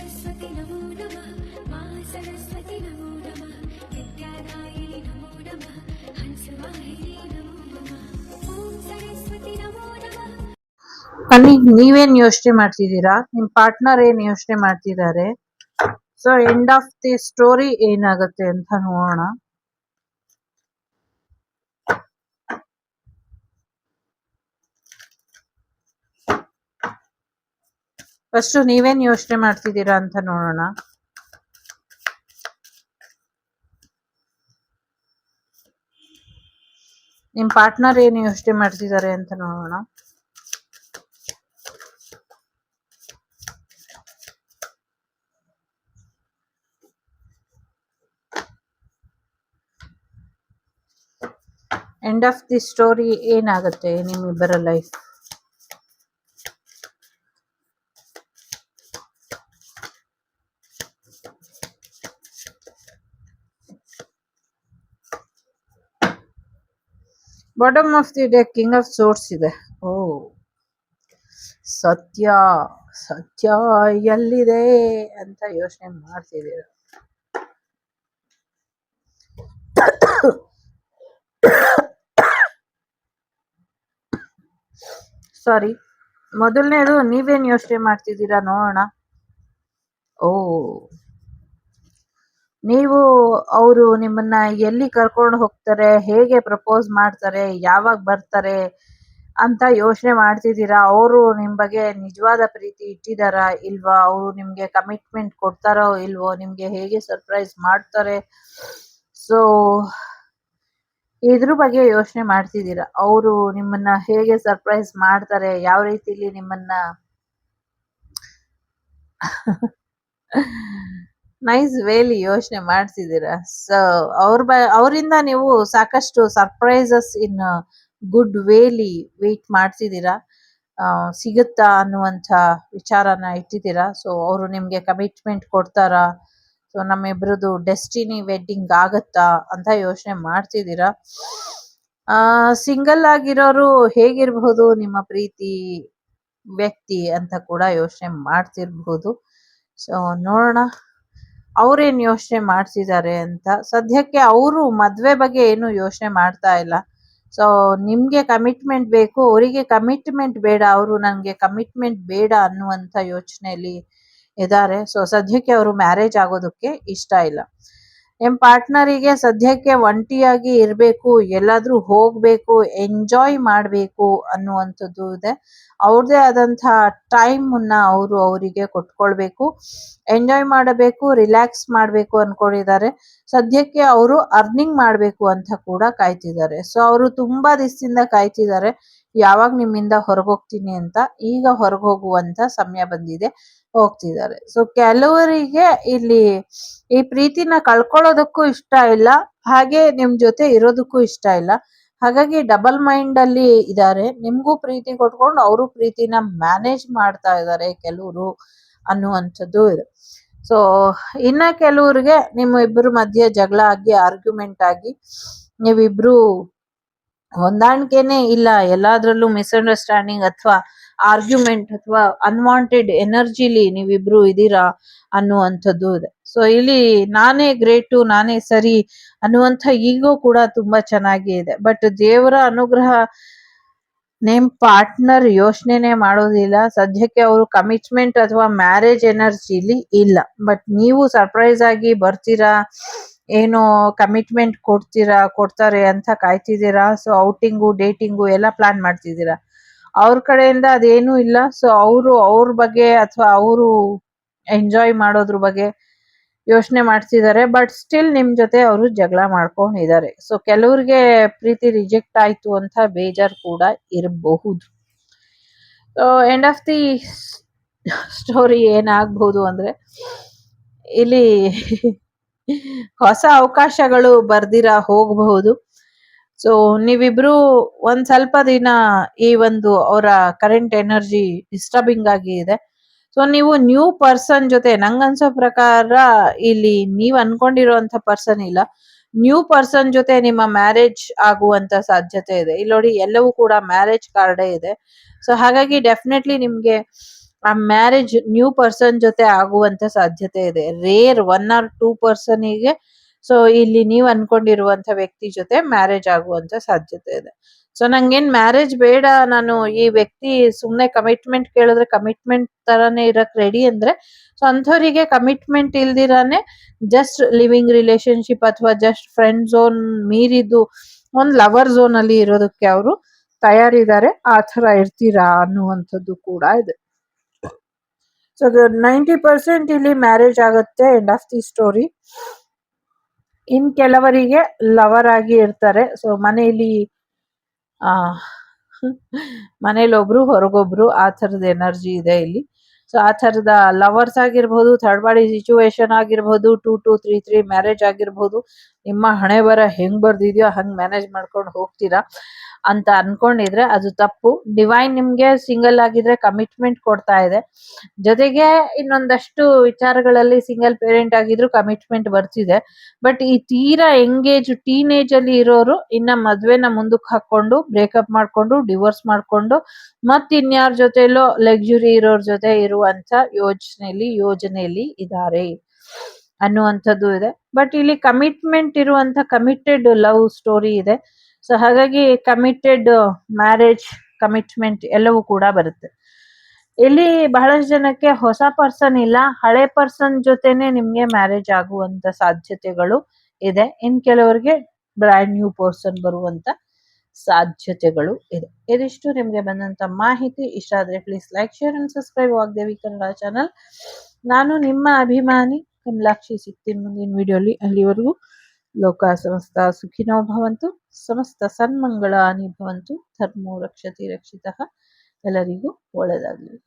सरस्वती नमो नमः मा सरस्वती नमो नमः विद्यादायिनि नमो नमः हंसवाहिनी नमो नमः ॐ सरस्वती नमो नमः. ಅಲ್ಲಿ ನೀವೇನ್ ಯೋಚನೆ ಮಾಡ್ತಿದ್ದೀರಾ, ನಿಮ್ ಪಾರ್ಟ್ನರ್ ಏನ್ ಯೋಚನೆ ಮಾಡ್ತಿದ್ದಾರೆ, so end of the story ಏನಾಗುತ್ತೆ ಅಂತ ನೋಡೋಣ. ಫಸ್ಟ್ ನೀವೇನ್ ಯೋಚನೆ ಮಾಡ್ತಿದ್ದೀರಾ ಅಂತ ನೋಡೋಣ. ನಿಮ್ ಪಾರ್ಟ್ನರ್ ಏನ್ ಯೋಚನೆ ಮಾಡ್ತಿದ್ದಾರೆ ಅಂತ ನೋಡೋಣ. ಎಂಡ್ ಆಫ್ ದಿ ಸ್ಟೋರಿ ಏನಾಗುತ್ತೆ ನಿಮ್ಮಿಬ್ಬರ life. Bottom of the day king of source ಇದೆ. ಓ ಸತ್ಯ ಸತ್ಯ ಎಲ್ಲಿದೆ ಅಂತ ಯೋಚನೆ ಮಾಡ್ತಿದ್ದೀರ. ಸಾರಿ, ಮೊದಲನೇದು ನೀವೇನ್ ಯೋಚನೆ ಮಾಡ್ತಿದ್ದೀರಾ ನೋಡೋಣ. ಓ ನೀವು ಅವರು ನಿಮ್ಮನ್ನ ಎಲ್ಲಿ ಕರ್ಕೊಂಡು ಹೋಗ್ತಾರೆ, ಹೇಗೆ ಪ್ರಪೋಸ್ ಮಾಡ್ತಾರೆ, ಯಾವಾಗ ಬರ್ತಾರೆ ಅಂತ ಯೋಚನೆ ಮಾಡ್ತಿದ್ದೀರಾ. ಅವರು ನಿಮ್ ಬಗ್ಗೆ ನಿಜವಾದ ಪ್ರೀತಿ ಇಟ್ಟಿದಾರಾ ಇಲ್ವಾ, ಅವರು ನಿಮ್ಗೆ ಕಮಿಟ್ಮೆಂಟ್ ಕೊಡ್ತಾರೋ ಇಲ್ವೋ, ನಿಮ್ಗೆ ಹೇಗೆ ಸರ್ಪ್ರೈಸ್ ಮಾಡ್ತಾರೆ, ಸೊ ಇದ್ರ ಬಗ್ಗೆ ಯೋಚನೆ ಮಾಡ್ತಿದ್ದೀರಾ. ಅವರು ನಿಮ್ಮನ್ನ ಹೇಗೆ ಸರ್ಪ್ರೈಸ್ ಮಾಡ್ತಾರೆ, ಯಾವ ರೀತಿಲಿ ನಿಮ್ಮನ್ನ ನೈಸ್ ವೇಲಿ ಯೋಚನೆ ಮಾಡ್ತಿದ್ದೀರಾ. ಸೊ ಅವರಿಂದ ನೀವು ಸಾಕಷ್ಟು ಸರ್ಪ್ರೈಸಸ್ ಇನ್ ಗುಡ್ ವೇಲಿ ವೇಟ್ ಮಾಡ್ತಿದ್ದೀರಾ. ಸಿಗುತ್ತಾ ಅನ್ನುವಂಥ ವಿಚಾರನ ಇಟ್ಟಿದ್ದೀರಾ. ಸೊ ಅವರು ನಿಮ್ಗೆ ಕಮಿಟ್ಮೆಂಟ್ ಕೊಡ್ತಾರಾ, ಸೊ ನಮ್ಮಿಬ್ರದ್ದು ಡೆಸ್ಟಿನಿ ವೆಡ್ಡಿಂಗ್ ಆಗತ್ತಾ ಅಂತ ಯೋಚನೆ ಮಾಡ್ತಿದ್ದೀರಾ. ಸಿಂಗಲ್ ಆಗಿರೋರು ಹೇಗಿರಬಹುದು ನಿಮ್ಮ ಪ್ರೀತಿ ವ್ಯಕ್ತಿ ಅಂತ ಕೂಡ ಯೋಚನೆ ಮಾಡ್ತಿರ್ಬಹುದು. ಸೊ ನೋಡೋಣ ಅವ್ರೇನ್ ಯೋಚನೆ ಮಾಡ್ತಿದ್ದಾರೆ ಅಂತ. ಸದ್ಯಕ್ಕೆ ಅವರು ಮದ್ವೆ ಬಗ್ಗೆ ಏನು ಯೋಚನೆ ಮಾಡ್ತಾ ಇಲ್ಲ. ಸೊ ನಿಮ್ಗೆ ಕಮಿಟ್ಮೆಂಟ್ ಬೇಕು, ಅವರಿಗೆ ಕಮಿಟ್ಮೆಂಟ್ ಬೇಡ, ಅವರು ನನ್ಗೆ ಕಮಿಟ್ಮೆಂಟ್ ಬೇಡ ಅನ್ನುವಂಥ ಯೋಚನೆಯಲ್ಲಿ ಇದ್ದಾರೆ. ಸೊ ಸದ್ಯಕ್ಕೆ ಅವರು ಮ್ಯಾರೇಜ್ ಆಗೋದಕ್ಕೆ ಇಷ್ಟ ಇಲ್ಲ. ನಿಮ್ ಪಾರ್ಟ್ನರಿಗೆ ಸದ್ಯಕ್ಕೆ ಒಂಟಿಯಾಗಿ ಇರಬೇಕು, ಎಲ್ಲಾದ್ರೂ ಹೋಗ್ಬೇಕು, ಎಂಜಾಯ್ ಮಾಡಬೇಕು ಅನ್ನುವಂಥದ್ದು ಇದೆ. ಅವ್ರದೇ ಆದಂತಹ ಟೈಮ್ ಅವರು ಅವರಿಗೆ ಕೊಟ್ಕೊಳ್ಬೇಕು, ಎಂಜಾಯ್ ಮಾಡಬೇಕು, ರಿಲ್ಯಾಕ್ಸ್ ಮಾಡಬೇಕು ಅನ್ಕೊಂಡಿದ್ದಾರೆ. ಸದ್ಯಕ್ಕೆ ಅವರು ಅರ್ನಿಂಗ್ ಮಾಡಬೇಕು ಅಂತ ಕೂಡ ಕಾಯ್ತಿದ್ದಾರೆ. ಸೊ ಅವರು ತುಂಬಾ ದಿವಸದಿಂದ ಕಾಯ್ತಿದ್ದಾರೆ ಯಾವಾಗ ನಿಮ್ಮಿಂದ ಹೊರಗೋಗ್ತೀನಿ ಅಂತ. ಈಗ ಹೊರಗೋಗುವಂತ ಸಮಯ ಬಂದಿದೆ, ಹೋಗ್ತಿದ್ದಾರೆ. ಸೊ ಕೆಲವರಿಗೆ ಇಲ್ಲಿ ಈ ಪ್ರೀತಿನ ಕಳ್ಕೊಳ್ಳೋದಕ್ಕೂ ಇಷ್ಟ ಇಲ್ಲ, ಹಾಗೆ ನಿಮ್ ಜೊತೆ ಇರೋದಕ್ಕೂ ಇಷ್ಟ ಇಲ್ಲ. ಹಾಗಾಗಿ ಡಬಲ್ ಮೈಂಡ್ ಅಲ್ಲಿ ಇದ್ದಾರೆ. ನಿಮ್ಗೂ ಪ್ರೀತಿ ಕೊಟ್ಕೊಂಡು ಅವರು ಪ್ರೀತಿನ ಮ್ಯಾನೇಜ್ ಮಾಡ್ತಾ ಇದ್ದಾರೆ ಕೆಲವರು ಅನ್ನುವಂಥದ್ದು ಇದೆ. ಸೊ ಇನ್ನ ಕೆಲವ್ರಿಗೆ ನಿಮ್ಮ ಇಬ್ಬರು ಮಧ್ಯೆ ಜಗಳ ಆಗಿ ಆರ್ಗ್ಯುಮೆಂಟ್ ಆಗಿ ನೀವಿಬ್ರು ಹೊಂದಾಣಿಕೆನೆ ಇಲ್ಲ, ಎಲ್ಲಾದ್ರಲ್ಲೂ ಮಿಸ್ಅಂಡರ್ಸ್ಟ್ಯಾಂಡಿಂಗ್ ಅಥವಾ ಆರ್ಗ್ಯುಮೆಂಟ್ ಅಥವಾ ಅನ್ವಾಂಟೆಡ್ ಎನರ್ಜಿಲಿ ನೀವಿಬ್ರು ಇದೀರಾ ಅನ್ನುವಂಥದ್ದು ಇದೆ. ಸೊ ಇಲ್ಲಿ ನಾನೇ ಗ್ರೇಟು, ನಾನೇ ಸರಿ ಅನ್ನುವಂಥ ಈಗೋ ಕೂಡ ತುಂಬಾ ಚೆನ್ನಾಗಿ ಇದೆ. ಬಟ್ ದೇವರ ಅನುಗ್ರಹ ನಿಮ್ ಪಾರ್ಟ್ನರ್ ಯೋಚನೆನೆ ಮಾಡೋದಿಲ್ಲ. ಸದ್ಯಕ್ಕೆ ಅವರು ಕಮಿಟ್ಮೆಂಟ್ ಅಥವಾ ಮ್ಯಾರೇಜ್ ಎನರ್ಜಿಲಿ ಇಲ್ಲ. ಬಟ್ ನೀವು ಸರ್ಪ್ರೈಸ್ ಆಗಿ ಬರ್ತೀರಾ, ಏನೋ ಕಮಿಟ್ಮೆಂಟ್ ಕೊಡ್ತಾರೆ ಅಂತ ಕಾಯ್ತಿದ್ದೀರಾ. ಸೊ ಔಟಿಂಗು ಡೇಟಿಂಗು ಎಲ್ಲ ಪ್ಲಾನ್ ಮಾಡ್ತಿದ್ದೀರಾ. ಅವ್ರ ಕಡೆಯಿಂದ ಅದೇನು ಇಲ್ಲ. ಸೊ ಅವ್ರ ಬಗ್ಗೆ ಅಥವಾ ಅವರು ಎಂಜಾಯ್ ಮಾಡೋದ್ರ ಬಗ್ಗೆ ಯೋಚನೆ ಮಾಡ್ತಿದ್ದಾರೆ. ಬಟ್ ಸ್ಟಿಲ್ ನಿಮ್ ಜೊತೆ ಅವರು ಜಗಳ ಮಾಡ್ಕೊಂಡಿದ್ದಾರೆ. ಸೊ ಕೆಲವ್ರಿಗೆ ಪ್ರೀತಿ ರಿಜೆಕ್ಟ್ ಆಯ್ತು ಅಂತ ಬೇಜಾರ್ ಕೂಡ ಇರಬಹುದು. ಎಂಡ್ ಆಫ್ ದಿ ಸ್ಟೋರಿ ಏನಾಗಬಹುದು ಅಂದ್ರೆ, ಇಲ್ಲಿ ಹೊಸ ಅವಕಾಶಗಳು ಬರ್ದಿರ ಹೋಗಬಹುದು. ಸೊ ನೀವಿಬ್ರು ಒಂದ್ ಸ್ವಲ್ಪ ದಿನ ಈ ಒಂದು ಅವರ ಕರೆಂಟ್ ಎನರ್ಜಿ ಡಿಸ್ಟರ್ಬಿಂಗ್ ಆಗಿ ಇದೆ. ಸೊ ನೀವು ನ್ಯೂ ಪರ್ಸನ್ ಜೊತೆ, ನಂಗನ್ಸೋ ಪ್ರಕಾರ ಇಲ್ಲಿ ನೀವ್ ಅನ್ಕೊಂಡಿರೋಂಥ ಪರ್ಸನ್ ಇಲ್ಲ, ನ್ಯೂ ಪರ್ಸನ್ ಜೊತೆ ನಿಮ್ಮ ಮ್ಯಾರೇಜ್ ಆಗುವಂತ ಸಾಧ್ಯತೆ ಇದೆ. ಇಲ್ಲಿ ನೋಡಿ ಎಲ್ಲವೂ ಕೂಡ ಮ್ಯಾರೇಜ್ ಕಾರ್ಡೇ ಇದೆ. ಸೊ ಹಾಗಾಗಿ ಡೆಫಿನೆಟ್ಲಿ ನಿಮ್ಗೆ ಆ ಮ್ಯಾರೇಜ್ ನ್ಯೂ ಪರ್ಸನ್ ಜೊತೆ ಆಗುವಂತ ಸಾಧ್ಯತೆ ಇದೆ. ರೇರ್ 1 or 2 ಪರ್ಸನಿಗೆ ಸೊ ಇಲ್ಲಿ ನೀವು ಅನ್ಕೊಂಡಿರುವಂತ ವ್ಯಕ್ತಿ ಜೊತೆ ಮ್ಯಾರೇಜ್ ಆಗುವಂತ ಸಾಧ್ಯತೆ ಇದೆ. ಸೊ ನಂಗೇನ್ ಮ್ಯಾರೇಜ್ ಬೇಡ, ನಾನು ಈ ವ್ಯಕ್ತಿ ಸುಮ್ನೆ ಕಮಿಟ್ಮೆಂಟ್ ಕೇಳಿದ್ರೆ ಕಮಿಟ್ಮೆಂಟ್ ತರಾನೇ ಇರಕ್ ರೆಡಿ ಅಂದ್ರೆ, ಸೊ ಅಂಥವರಿಗೆ ಕಮಿಟ್ಮೆಂಟ್ ಇಲ್ದಿರಾನೆ ಜಸ್ಟ್ ಲಿವಿಂಗ್ ರಿಲೇಶನ್ಶಿಪ್ ಅಥವಾ ಜಸ್ಟ್ ಫ್ರೆಂಡ್ ಝೋನ್ ಮೀರಿದ್ದು ಒಂದ್ ಲವರ್ ಝೋನ್ ಅಲ್ಲಿ ಇರೋದಕ್ಕೆ ಅವರು ತಯಾರಿದ್ದಾರೆ. ಆ ತರ ಇರ್ತೀರಾ ಅನ್ನುವಂಥದ್ದು ಕೂಡ ಇದೆ. ಸೊ 90% ಇಲ್ಲಿ ಮ್ಯಾರೇಜ್ ಆಗುತ್ತೆ. End of the story. ಇನ್ ಕೆಲವರಿಗೆ ಲವರ್ ಆಗಿ ಇರ್ತಾರೆ. ಸೊ ಆ ಮನೇಲಿ ಒಬ್ರು ಹೊರಗೊಬ್ರು ಆ ತರದ ಎನರ್ಜಿ ಇದೆ ಇಲ್ಲಿ. ಸೊ ಆ ತರದ ಲವರ್ಸ್ ಆಗಿರ್ಬೋದು, ಥರ್ಡ್ ಪಾರ್ಟಿ ಸಿಚುವೇಶನ್ ಆಗಿರ್ಬೋದು, 2 2 3 3 ಮ್ಯಾರೇಜ್ ಆಗಿರ್ಬೋದು. ನಿಮ್ಮ ಹಣೆ ಬರ ಹೆಂಗ್ ಬರ್ದಿದ್ಯೋ ಹಂಗ್ ಮ್ಯಾನೇಜ್ ಮಾಡ್ಕೊಂಡು ಹೋಗ್ತೀರಾ ಅಂತ ಅನ್ಕೊಂಡಿದ್ರೆ ಅದು ತಪ್ಪು. ಡಿವೈನ್ ನಿಮ್ಗೆ ಸಿಂಗಲ್ ಆಗಿದ್ರೆ ಕಮಿಟ್ಮೆಂಟ್ ಕೊಡ್ತಾ ಇದೆ. ಜೊತೆಗೆ ಇನ್ನೊಂದಷ್ಟು ವಿಚಾರಗಳಲ್ಲಿ ಸಿಂಗಲ್ ಪೇರೆಂಟ್ ಆಗಿದ್ರು ಕಮಿಟ್ಮೆಂಟ್ ಬರ್ತಿದೆ. ಬಟ್ ಈ ತೀರಾ ಎಂಗೇಜ್ ಟೀನೇಜ್ ಅಲ್ಲಿ ಇರೋರು ಇನ್ನ ಮದ್ವೆನ ಮುಂದಕ್ಕೆ ಹಾಕೊಂಡು ಬ್ರೇಕಪ್ ಮಾಡ್ಕೊಂಡು ಡಿವೋರ್ಸ್ ಮಾಡ್ಕೊಂಡು ಮತ್ ಇನ್ಯಾರ ಜೊತೆಲೋ ಲಕ್ಸುರಿ ಇರೋರ್ ಜೊತೆ ಇರುವಂತ ಯೋಜನೆಯಲ್ಲಿ ಇದ್ದಾರೆ ಅನ್ನುವಂಥದ್ದು ಇದೆ. ಬಟ್ ಇಲ್ಲಿ ಕಮಿಟ್ಮೆಂಟ್ ಇರುವಂತ ಕಮಿಟೆಡ್ ಲವ್ ಸ್ಟೋರಿ ಇದೆ. ಸೊ ಹಾಗಾಗಿ ಕಮಿಟೆಡ್ ಮ್ಯಾರೇಜ್, ಕಮಿಟ್ಮೆಂಟ್ ಎಲ್ಲವೂ ಕೂಡ ಬರುತ್ತೆ. ಇಲ್ಲಿ ಬಹಳಷ್ಟು ಜನಕ್ಕೆ ಹೊಸ ಪರ್ಸನ್ ಇಲ್ಲ, ಹಳೆ ಪರ್ಸನ್ ಜೊತೆನೆ ನಿಮ್ಗೆ ಮ್ಯಾರೇಜ್ ಆಗುವಂತ ಸಾಧ್ಯತೆಗಳು ಇದೆ. ಇನ್ ಕೆಲವರಿಗೆ ಬ್ರ್ಯಾಂಡ್ ನ್ಯೂ ಪರ್ಸನ್ ಬರುವಂತ ಸಾಧ್ಯತೆಗಳು ಇದೆ. ಇದಿಷ್ಟು ನಿಮ್ಗೆ ಬಂದಂತ ಮಾಹಿತಿ. ಇಷ್ಟ ಆದ್ರೆ please like, share and subscribe Vagdevi Kannada channel. ನಾನು ನಿಮ್ಮ ಅಭಿಮಾನಿ ಕಮಲಾಕ್ಷಿ. ಸಿಗ್ತೀನಿ ಮುಂದಿನ ವಿಡಿಯೋಲಿ. ಅಲ್ಲಿವರೆಗೂ ಲೋಕ ಸಮಸ್ತ ಸುಖಿನೋ ಭವಂತು, ಸಮಸ್ತ ಸನ್ಮಂಗಳಾನಿ ಭವಂತು, ಧರ್ಮೋ ರಕ್ಷತಿ ರಕ್ಷಿತಃ. ಎಲ್ಲರಿಗೂ ಒಳ್ಳೆಯದಾಗಲಿ.